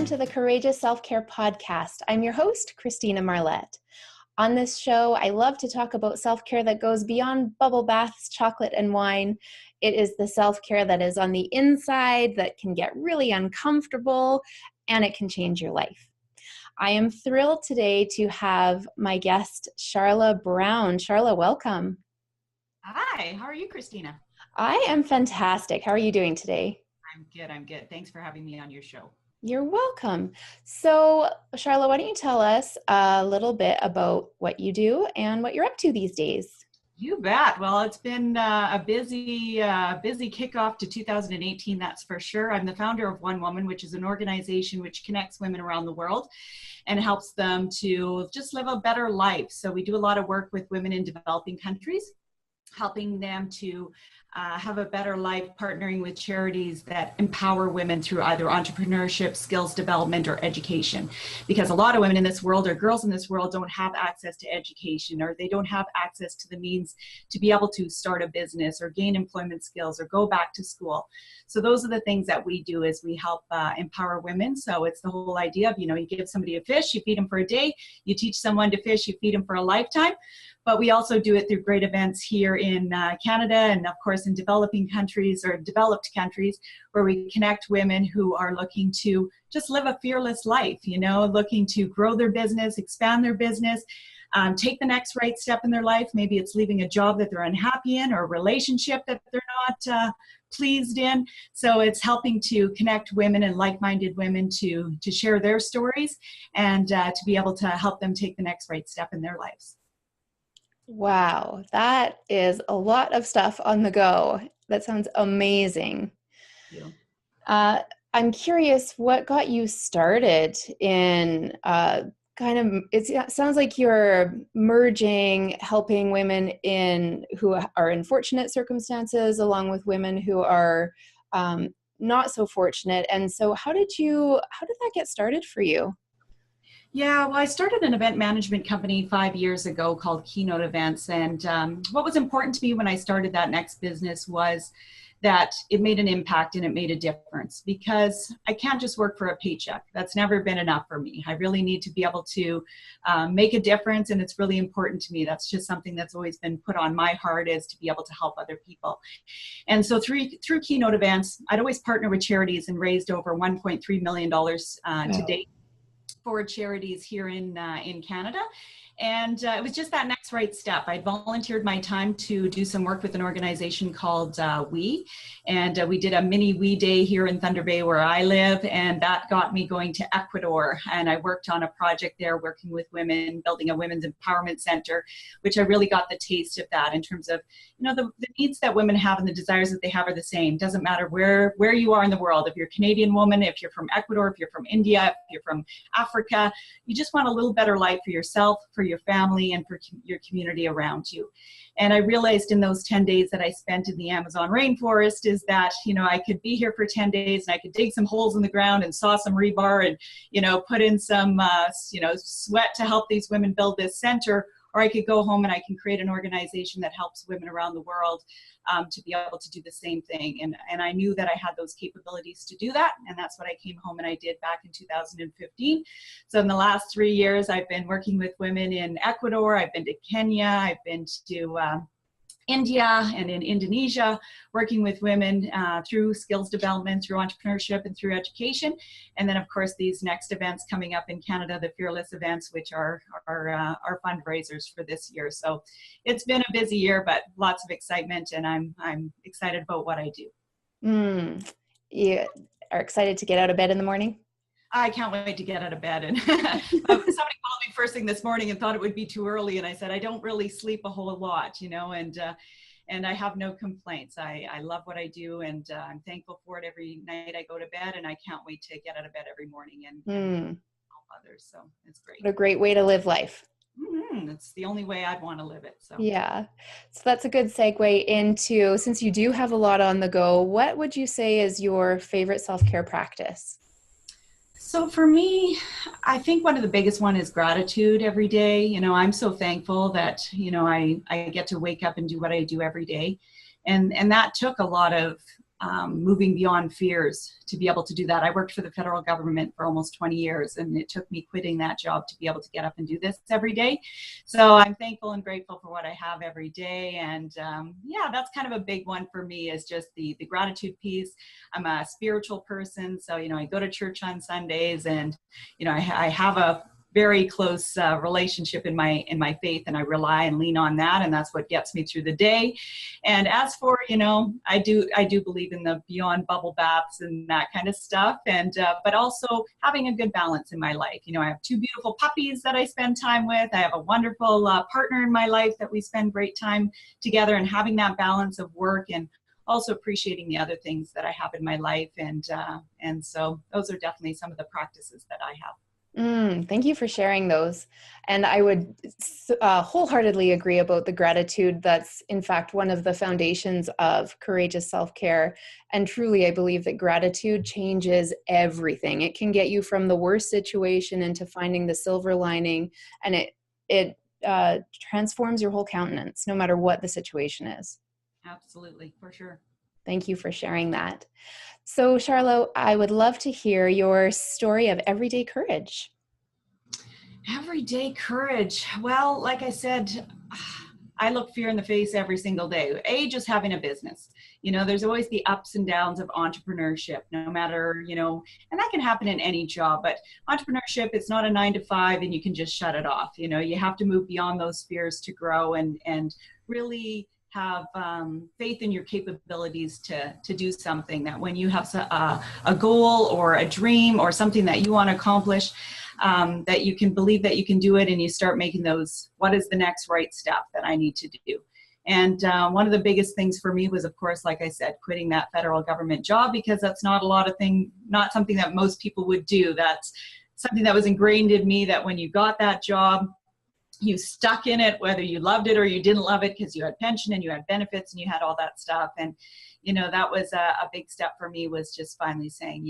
to the Courageous Self-Care Podcast. I'm your host, Christina Marlette. On this show, I love to talk about self-care that goes beyond bubble baths, chocolate, and wine. It is the self-care that is on the inside that can get really uncomfortable, and it can change your life. I am thrilled today to have my guest, Sharla Brown. Sharla, welcome. Hi, how are you, Christina? I am fantastic. How are you doing today? I'm good. Thanks for having me on your show. You're welcome. So, Sharla, why don't you tell us a little bit about what you do and what you're up to these days? You bet. Well, it's been a busy kickoff to 2018, that's for sure. I'm the founder of One Woman, which is an organization which connects women around the world and helps them to just live a better life. So we do a lot of work with women in developing countries, helping them to have a better life, partnering with charities that empower women through either entrepreneurship, skills development, or education. Because a lot of women in this world, or girls in this world, don't have access to education, or they don't have access to the means to be able to start a business or gain employment skills or go back to school. So those are the things that we do, is we help empower women. So it's the whole idea of, you give somebody a fish, you feed them for a day, you teach someone to fish, you feed them for a lifetime. But we also do it through great events here in Canada, and of course in developing countries or developed countries, where we connect women who are looking to just live a fearless life, looking to grow their business, expand their business, take the next right step in their life. Maybe it's leaving a job that they're unhappy in, or a relationship that they're not pleased in. So it's helping to connect women and like-minded women to share their stories and to be able to help them take the next right step in their lives. Wow, that is a lot of stuff on the go. That sounds amazing. Yeah. I'm curious, what got you started in it sounds like you're merging helping women who are in fortunate circumstances along with women who are not so fortunate. And so how did that get started for you? Yeah, well, I started an event management company 5 years ago called Keynote Events. And what was important to me when I started that next business was that it made an impact and it made a difference, because I can't just work for a paycheck. That's never been enough for me. I really need to be able to make a difference, and it's really important to me. That's just something that's always been put on my heart, is to be able to help other people. And so through Keynote Events, I'd always partner with charities and raised over $1.3 million to date for charities here in Canada. And it was just that next right step. I volunteered my time to do some work with an organization called We. And we did a mini We Day here in Thunder Bay, where I live. And that got me going to Ecuador. And I worked on a project there, working with women, building a women's empowerment center, which I really got the taste of that, in terms of, the needs that women have and the desires that they have are the same. Doesn't matter where you are in the world. If you're a Canadian woman, if you're from Ecuador, if you're from India, if you're from Africa, you just want a little better life for yourself, for your family, and for your community around you. And I realized in those 10 days that I spent in the Amazon rainforest is that, I could be here for 10 days and I could dig some holes in the ground and saw some rebar and, put in some, sweat to help these women build this center. Or I could go home and I can create an organization that helps women around the world to be able to do the same thing. And I knew that I had those capabilities to do that. And that's what I came home and I did back in 2015. So in the last 3 years, I've been working with women in Ecuador. I've been to Kenya. I've been to India and in Indonesia, working with women through skills development, through entrepreneurship, and through education. And then, of course, these next events coming up in Canada, the Fearless events, which are our fundraisers for this year. So it's been a busy year, but lots of excitement, and I'm excited about what I do. You are excited to get out of bed in the morning? I can't wait to get out of bed. And somebody called me first thing this morning and thought it would be too early. And I said, I don't really sleep a whole lot, and I have no complaints. I love what I do, and I'm thankful for it every night I go to bed, and I can't wait to get out of bed every morning and help others. So it's great. What a great way to live life. It's the only way I'd want to live it. So yeah. So that's a good segue into, since you do have a lot on the go, what would you say is your favorite self-care practice? So for me, I think one of the biggest one is gratitude every day. I'm so thankful that, I get to wake up and do what I do every day. And that took a lot of moving beyond fears to be able to do that. I worked for the federal government for almost 20 years, and it took me quitting that job to be able to get up and do this every day. So I'm thankful and grateful for what I have every day. And yeah, that's kind of a big one for me, is just the gratitude piece. I'm a spiritual person. So, I go to church on Sundays, and, I have a very close relationship in my faith, and I rely and lean on that, and that's what gets me through the day. And as for, I do believe in the beyond bubble baths and that kind of stuff, and but also having a good balance in my life. I have two beautiful puppies that I spend time with. I have a wonderful partner in my life that we spend great time together, and having that balance of work and also appreciating the other things that I have in my life. And so those are definitely some of the practices that I have. Thank you for sharing those. And I would wholeheartedly agree about the gratitude. That's, in fact, one of the foundations of courageous self-care. And truly, I believe that gratitude changes everything. It can get you from the worst situation into finding the silver lining, and it transforms your whole countenance, no matter what the situation is. Absolutely, for sure. Thank you for sharing that. So, Sharla, I would love to hear your story of everyday courage. Everyday courage. Well, like I said, I look fear in the face every single day. Just having a business. There's always the ups and downs of entrepreneurship, no matter, and that can happen in any job, but entrepreneurship, it's not a 9 to 5 and you can just shut it off. You have to move beyond those fears to grow and really have faith in your capabilities to do something, that when you have a goal or a dream or something that you want to accomplish, that you can believe that you can do it, and you start making those, what is the next right step that I need to do? And one of the biggest things for me was, of course, like I said, quitting that federal government job, because that's not something that most people would do. That's something that was ingrained in me, that when you got that job, you stuck in it, whether you loved it or you didn't love it, because you had pension and you had benefits and you had all that stuff. And, that was a big step for me, was just finally saying,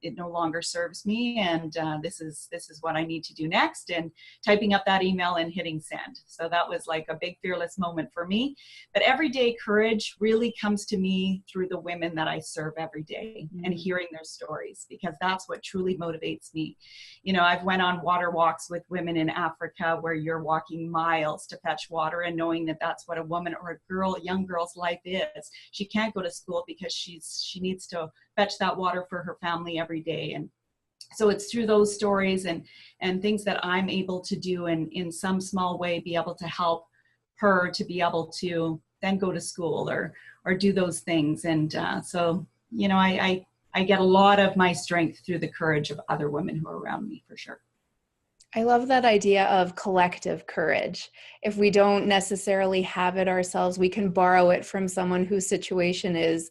it no longer serves me, and this is what I need to do next, and typing up that email and hitting send. So that was like a big fearless moment for me. But everyday courage really comes to me through the women that I serve every day, and hearing their stories, because that's what truly motivates me. I've went on water walks with women in Africa where you're walking miles to fetch water, and knowing that that's what a woman or a young girl's life is. She can't go to school because she needs to fetch that water for her family every day. And so it's through those stories and things that I'm able to do, and in some small way be able to help her to be able to then go to school or do those things. And so, I get a lot of my strength through the courage of other women who are around me, for sure. I love that idea of collective courage. If we don't necessarily have it ourselves, we can borrow it from someone whose situation is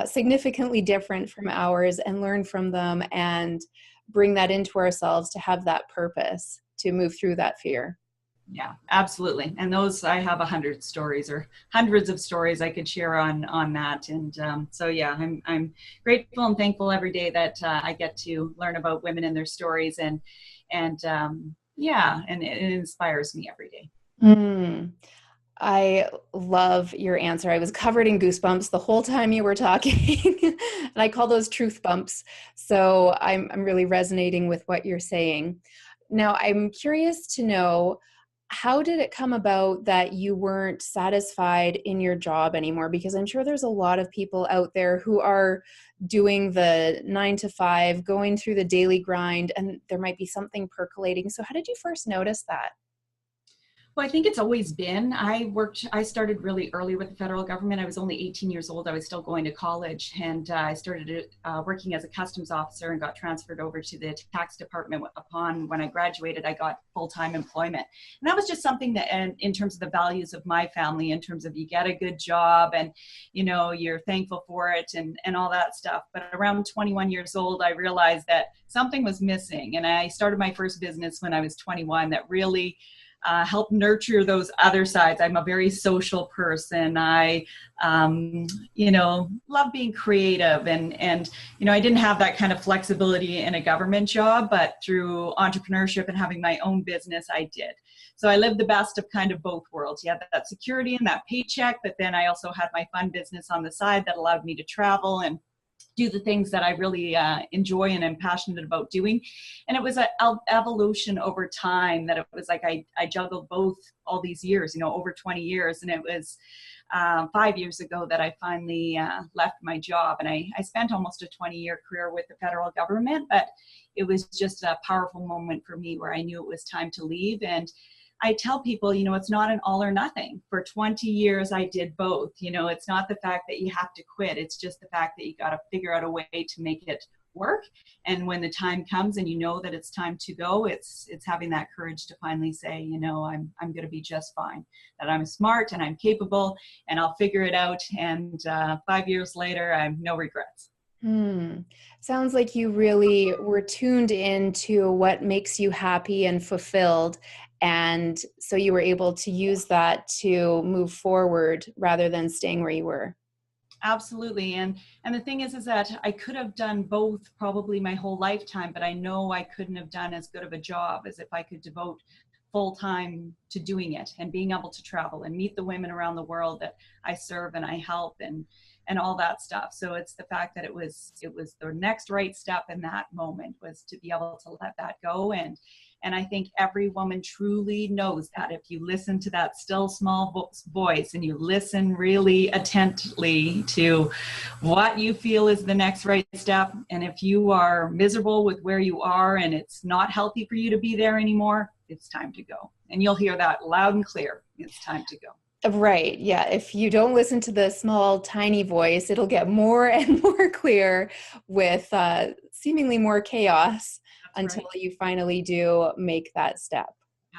significantly different from ours, and learn from them and bring that into ourselves to have that purpose to move through that fear. Yeah, absolutely. And those, I have 100 stories or hundreds of stories I could share on that. And so, yeah, I'm grateful and thankful every day that I get to learn about women and their stories, and yeah, and it inspires me every day. I love your answer. I was covered in goosebumps the whole time you were talking, and I call those truth bumps. So I'm really resonating with what you're saying. Now, I'm curious to know, how did it come about that you weren't satisfied in your job anymore? Because I'm sure there's a lot of people out there who are doing the 9 to 5, going through the daily grind, and there might be something percolating. So how did you first notice that? Well, I think it's always been. I started really early with the federal government. I was only 18 years old. I was still going to college, and I started working as a customs officer and got transferred over to the tax department. When I graduated, I got full-time employment. And that was just something that, in terms of the values of my family, in terms of you get a good job and, you're thankful for it and all that stuff. But around 21 years old, I realized that something was missing. And I started my first business when I was 21 that really help nurture those other sides. I'm a very social person. I, love being creative, and I didn't have that kind of flexibility in a government job, but through entrepreneurship and having my own business, I did. So I lived the best of kind of both worlds. You had that security and that paycheck, but then I also had my fun business on the side that allowed me to travel and do the things that I really enjoy and am passionate about doing. And it was an evolution over time that it was like I juggled both all these years, over 20 years. And it was 5 years ago that I finally left my job. And I spent almost a 20-year career with the federal government, but it was just a powerful moment for me where I knew it was time to leave. And I tell people, it's not an all or nothing. For 20 years, I did both. It's not the fact that you have to quit. It's just the fact that you got to figure out a way to make it work. And when the time comes and you know that it's time to go, it's having that courage to finally say, I'm going to be just fine, that I'm smart and I'm capable and I'll figure it out. And 5 years later, I have no regrets. Sounds like you really were tuned into what makes you happy and fulfilled. And so you were able to use that to move forward rather than staying where you were. Absolutely. And the thing is that I could have done both probably my whole lifetime, but I know I couldn't have done as good of a job as if I could devote full time to doing it and being able to travel and meet the women around the world that I serve and I help and all that stuff. So it's the fact that it was the next right step in that moment was to be able to let that go. And I think every woman truly knows that if you listen to that still small voice and you listen really attentively to what you feel is the next right step. And if you are miserable with where you are and it's not healthy for you to be there anymore, it's time to go. And you'll hear that loud and clear. It's time to go. Right. Yeah. If you don't listen to the small, tiny voice, it'll get more and more clear with seemingly more chaos. That's until right. You finally do make that step.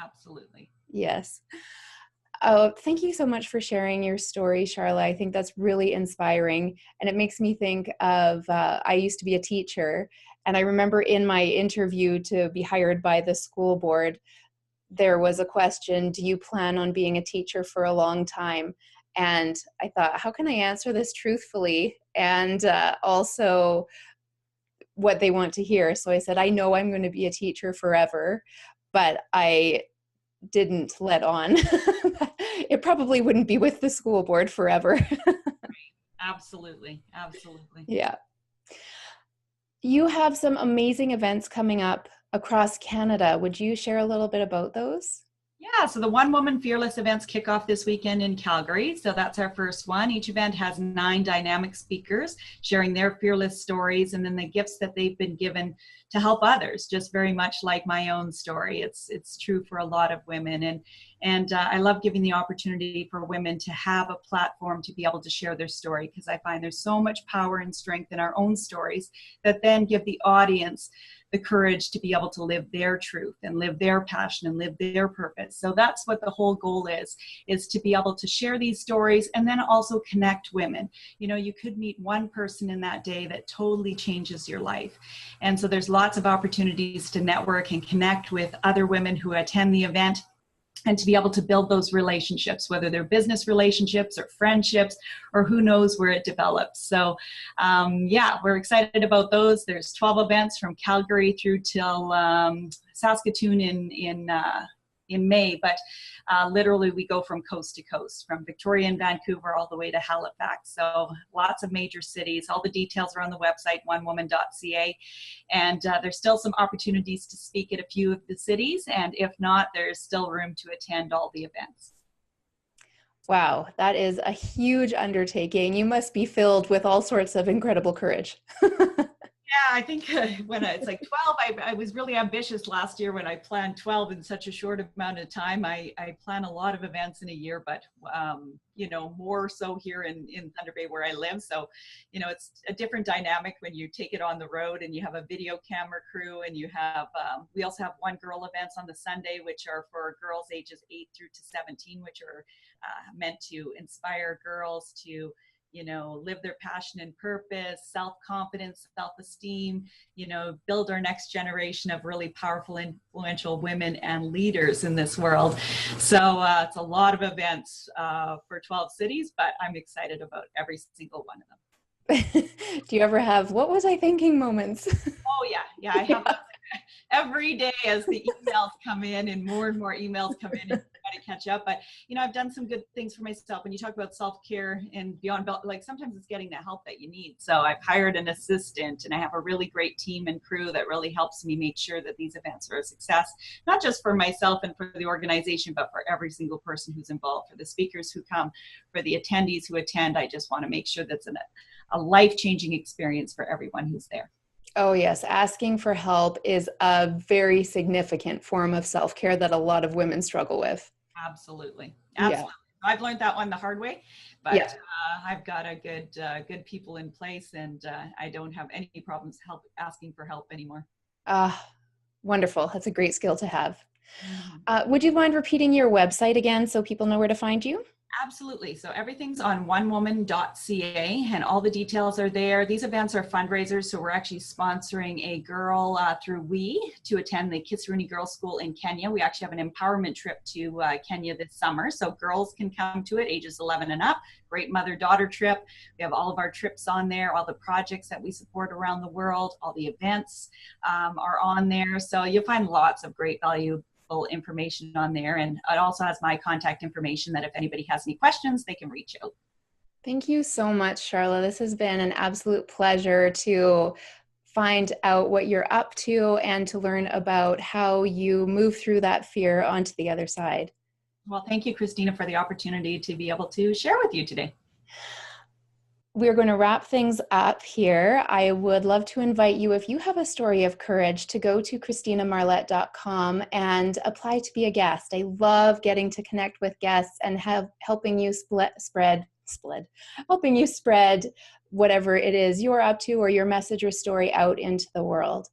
Absolutely. Yes. Oh, thank you so much for sharing your story, Sharla. I think that's really inspiring. And it makes me think of, I used to be a teacher, and I remember in my interview to be hired by the school board, there was a question, do you plan on being a teacher for a long time? And I thought, how can I answer this truthfully? And also what they want to hear. So I said, I know I'm going to be a teacher forever, but I didn't let on. It probably wouldn't be with the school board forever. Absolutely. Absolutely. Yeah. You have some amazing events coming up across Canada. Would you share a little bit about those? Yeah, so the One Woman Fearless events kick off this weekend in Calgary. So that's our first one. Each event has 9 dynamic speakers sharing their fearless stories and then the gifts that they've been given to help others, just very much like my own story. It's true for a lot of women. And I love giving the opportunity for women to have a platform to be able to share their story, because I find there's so much power and strength in our own stories that then give the audience the courage to be able to live their truth and live their passion and live their purpose. So that's what the whole goal is to be able to share these stories and then also connect women. You could meet one person in that day that totally changes your life. And so there's lots of opportunities to network and connect with other women who attend the event, and to be able to build those relationships, whether they're business relationships or friendships, or who knows where it develops. So yeah, we're excited about those. There's 12 events from Calgary through till Saskatoon in May, but literally we go from coast to coast, from Victoria and Vancouver all the way to Halifax. So lots of major cities. All the details are on the website, onewoman.ca. And there's still some opportunities to speak at a few of the cities. And if not, there's still room to attend all the events. Wow, that is a huge undertaking. You must be filled with all sorts of incredible courage. Yeah, I think when it's like 12, I was really ambitious last year when I planned 12 in such a short amount of time. I plan a lot of events in a year, but more so here in Thunder Bay where I live. So, it's a different dynamic when you take it on the road and you have a video camera crew, and you have, we also have One Girl events on the Sunday, which are for girls ages 8 through to 17, which are meant to inspire girls to live their passion and purpose, self-confidence, self-esteem, build our next generation of really powerful, influential women and leaders in this world. So it's a lot of events for 12 cities, but I'm excited about every single one of them. Do you ever have, what was I thinking moments? Oh yeah, I have every day as the emails come in and more emails come in and try to catch up. But, I've done some good things for myself. When you talk about self-care and beyond, like sometimes it's getting the help that you need. So I've hired an assistant and I have a really great team and crew that really helps me make sure that these events are a success, not just for myself and for the organization, but for every single person who's involved, for the speakers who come, for the attendees who attend. I just want to make sure that's a life-changing experience for everyone who's there. Oh, yes. Asking for help is a very significant form of self-care that a lot of women struggle with. Absolutely. Yeah. I've learned that one the hard way, but yeah. I've got a good people in place, and I don't have any problems asking for help anymore. Wonderful. That's a great skill to have. Would you mind repeating your website again so people know where to find you? Absolutely. So everything's on onewoman.ca and all the details are there. These events are fundraisers. So we're actually sponsoring a girl through WE to attend the Kisaruni Girls School in Kenya. We actually have an empowerment trip to Kenya this summer. So girls can come to it, ages 11 and up. Great mother-daughter trip. We have all of our trips on there, all the projects that we support around the world, all the events are on there. So you'll find lots of great value information on there, and it also has my contact information that if anybody has any questions, they can reach out. Thank you so much, Sharla. This has been an absolute pleasure to find out what you're up to and to learn about how you move through that fear onto the other side. Well, thank you, Christina, for the opportunity to be able to share with you today. We're going to wrap things up here. I would love to invite you, if you have a story of courage, to go to ChristinaMarlette.com and apply to be a guest. I love getting to connect with guests and helping you spread whatever it is you're up to or your message or story out into the world.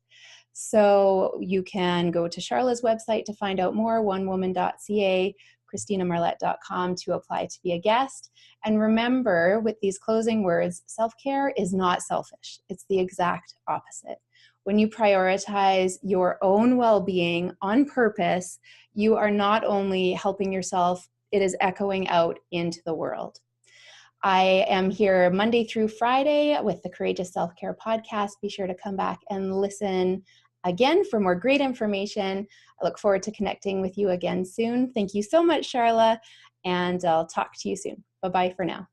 So you can go to Sharla's website to find out more, onewoman.ca, ChristinaMarlette.com to apply to be a guest. And remember, with these closing words, self-care is not selfish. It's the exact opposite. When you prioritize your own well-being on purpose, you are not only helping yourself, it is echoing out into the world. I am here Monday through Friday with the Courageous Self-Care podcast. Be sure to come back and listen again for more great information. I look forward to connecting with you again soon. Thank you so much, Sharla, and I'll talk to you soon. Bye-bye for now.